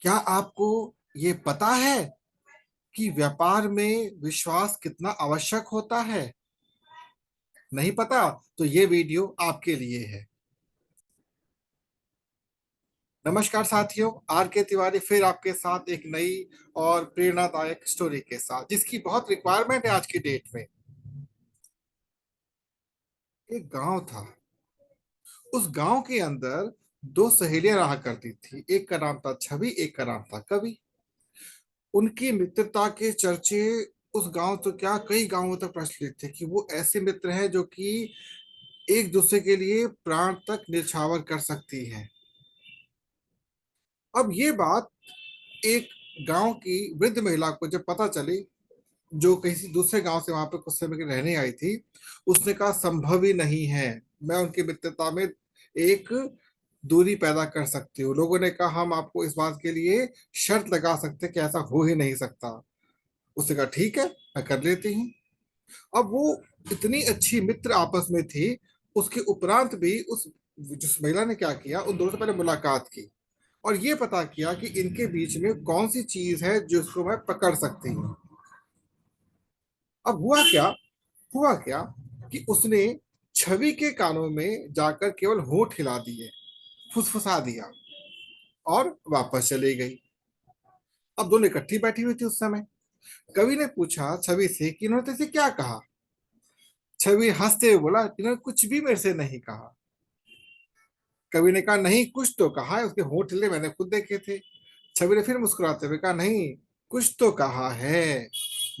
क्या आपको ये पता है कि व्यापार में विश्वास कितना आवश्यक होता है? नहीं पता? तो ये वीडियो आपके लिए है। नमस्कार साथियों, आर के तिवारी फिर आपके साथ एक नई और प्रेरणादायक स्टोरी के साथ, जिसकी बहुत रिक्वायरमेंट है आज की डेट में। एक गांव था। उस गांव के अंदर दो सहेलियां रहा करती थी। एक का नाम था छवि, एक का नाम था कवि। उनकी मित्रता के चर्चे उस गांव तो क्या, कई गांवों तक प्रचलित थे कि वो ऐसे मित्र हैं जो कि एक दूसरे के लिए प्राण तक न्यौछावर कर सकती है। अब ये बात एक गांव की वृद्ध महिला को जब पता चली, जो किसी दूसरे गांव से वहां पर कुछ समय के रहने आई थी, उसने कहा संभव ही नहीं है, मैं उनकी मित्रता में एक दूरी पैदा कर सकती हूँ। लोगों ने कहा हम आपको इस बात के लिए शर्त लगा सकते कि ऐसा हो ही नहीं सकता। उसने कहा ठीक है, मैं कर लेती हूँ। अब वो इतनी अच्छी मित्र आपस में थी, उसके उपरांत भी उस जिस महिला ने क्या किया, उन दोनों से पहले मुलाकात की और ये पता किया कि इनके बीच में कौन सी चीज है जिसको मैं पकड़ सकती हूँ। अब हुआ क्या कि उसने छवि के कानों में जाकर केवल होंठ हिला दिए, फुसफुसा दिया और वापस चली गई। अब दोनों इकट्ठी बैठी हुई थी उस समय। कवि ने पूछा छवि से कि इन्होंने तुझसे क्या कहा। छवि हंसते हुए बोला, इन्होंने कुछ भी मेरे से नहीं कहा। कवि ने कहा नहीं, कुछ तो कहा है, उसके होंठ हिले मैंने खुद देखे थे। छवि ने फिर मुस्कुराते हुए कहा नहीं, कुछ तो कहा है,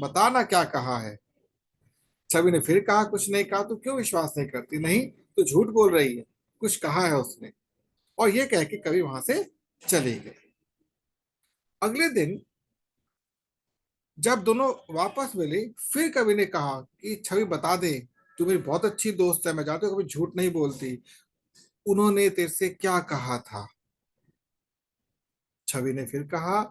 बताना क्या कहा है। छवि ने फिर कहा कुछ नहीं कहा। तू क्यों विश्वास नहीं करती? नहीं, तू झूठ बोल रही है, कुछ कहा है उसने। और ये कह के कवि वहां से चली गई। अगले दिन जब दोनों वापस मिले, फिर कवि ने कहा कि छवि बता दे, तू मेरी बहुत अच्छी दोस्त है, मैं जानती हूँ कभी झूठ नहीं बोलती, उन्होंने तेरे से क्या कहा था। छवि ने फिर कहा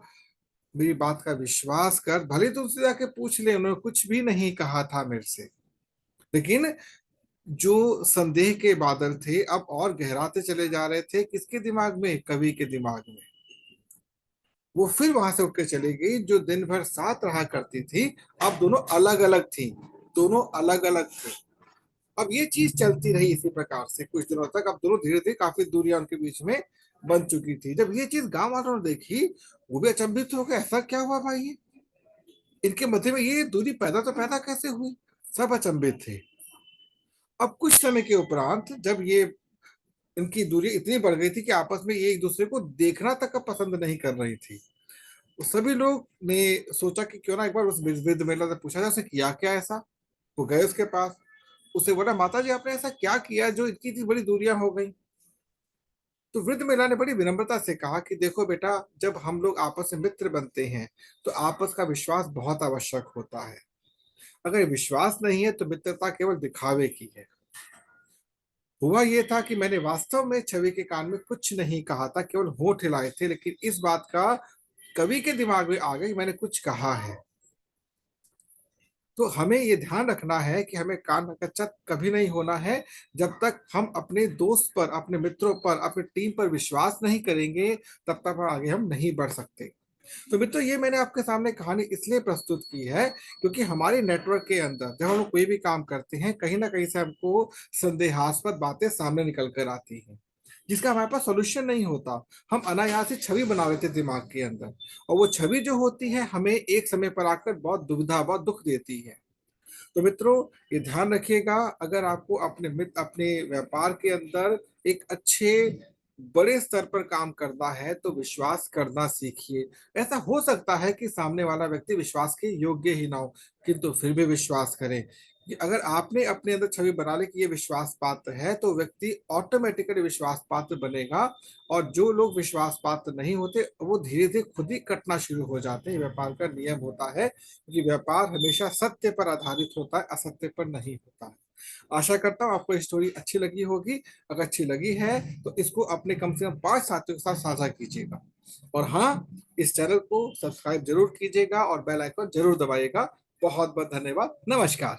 मेरी बात का विश्वास कर, भले तू उससे जाके पूछ ले, उन्होंने कुछ भी नहीं कहा था मेरे से। लेकिन जो संदेह के बादल थे अब और गहराते चले जा रहे थे, किसके दिमाग में? कवि के दिमाग में। वो फिर वहां से उठ के चली गई। जो दिन भर साथ रहा करती थी, अब दोनों अलग अलग थी। दोनों अलग अलग थे। अब ये चीज चलती रही इसी प्रकार से कुछ दिनों तक। अब दोनों धीरे धीरे काफी दूरियां उनके बीच में बन चुकी थी। जब ये चीज गांव वालों ने देखी, वो भी अचंभित हो गए, ऐसा क्या हुआ भाई, इनके मध्य में ये दूरी पैदा कैसे हुई। सब अचंभित थे। अब कुछ समय के उपरांत जब ये इनकी दूरी इतनी बढ़ गई थी कि आपस में ये एक दूसरे को देखना तक अब पसंद नहीं कर रही थी, तो सभी लोग ने सोचा कि क्यों ना एक बार उस वृद्ध महिला से पूछा जाए उसे किया क्या ऐसा। वो गए उसके पास। उसे बोला माता जी आपने ऐसा क्या किया जो इतनी इतनी बड़ी दूरियां हो गई। तो वृद्ध महिला ने बड़ी विनम्रता से कहा कि देखो बेटा, जब हम लोग आपस में मित्र बनते हैं तो आपस का विश्वास बहुत आवश्यक होता है। अगर विश्वास नहीं है तो मित्रता केवल दिखावे की है। हुआ ये था कि मैंने वास्तव में छवि के कान में कुछ नहीं कहा था, केवल होंठ हिलाए थे, लेकिन इस बात का कवि के दिमाग में आ गई मैंने कुछ कहा है। तो हमें ये ध्यान रखना है कि हमें कान का कच्चा कभी नहीं होना है। जब तक हम अपने दोस्त पर, अपने मित्रों पर, अपनी टीम पर विश्वास नहीं करेंगे, तब तक आगे हम नहीं बढ़ सकते। तो मित्रों, ये मैंने आपके सामने कहानी इसलिए प्रस्तुत की है क्योंकि हमारे नेटवर्क के अंदर जब हम लोग कोई भी काम करते हैं, कहीं ना कहीं से हमको संदेहास्पद बातें सामने निकल कर आती हैं, जिसका हमारे पास सोल्यूशन नहीं होता। हम अनायास ही छवि बना लेते हैं दिमाग के अंदर, और वो छवि जो होती है हमें एक समय पर आकर बहुत दुविधा, बहुत दुख देती है। तो मित्रों, ये ध्यान रखिएगा, अगर आपको अपने मित्र, अपने व्यापार के अंदर एक अच्छे बड़े स्तर पर काम करना है तो विश्वास करना सीखिए। ऐसा हो सकता है कि सामने वाला व्यक्ति विश्वास के योग्य ही ना हो, किंतु फिर भी विश्वास करें कि अगर आपने अपने अंदर छवि बना ली कि ये विश्वास पात्र है, तो व्यक्ति ऑटोमेटिकली विश्वास पात्र बनेगा। और जो लोग विश्वास पात्र नहीं होते, वो धीरे धीरे खुद ही कटना शुरू हो जाते हैं। व्यापार का नियम होता है कि व्यापार हमेशा सत्य पर आधारित होता है, असत्य पर नहीं होता है। आशा करता हूँ आपको स्टोरी अच्छी लगी होगी। अगर अच्छी लगी है तो इसको अपने कम से कम 5 साथियों के साथ साझा कीजिएगा। और हाँ, इस चैनल को सब्सक्राइब जरूर कीजिएगा और बेल आइकन जरूर दबाइएगा। बहुत बहुत धन्यवाद। नमस्कार।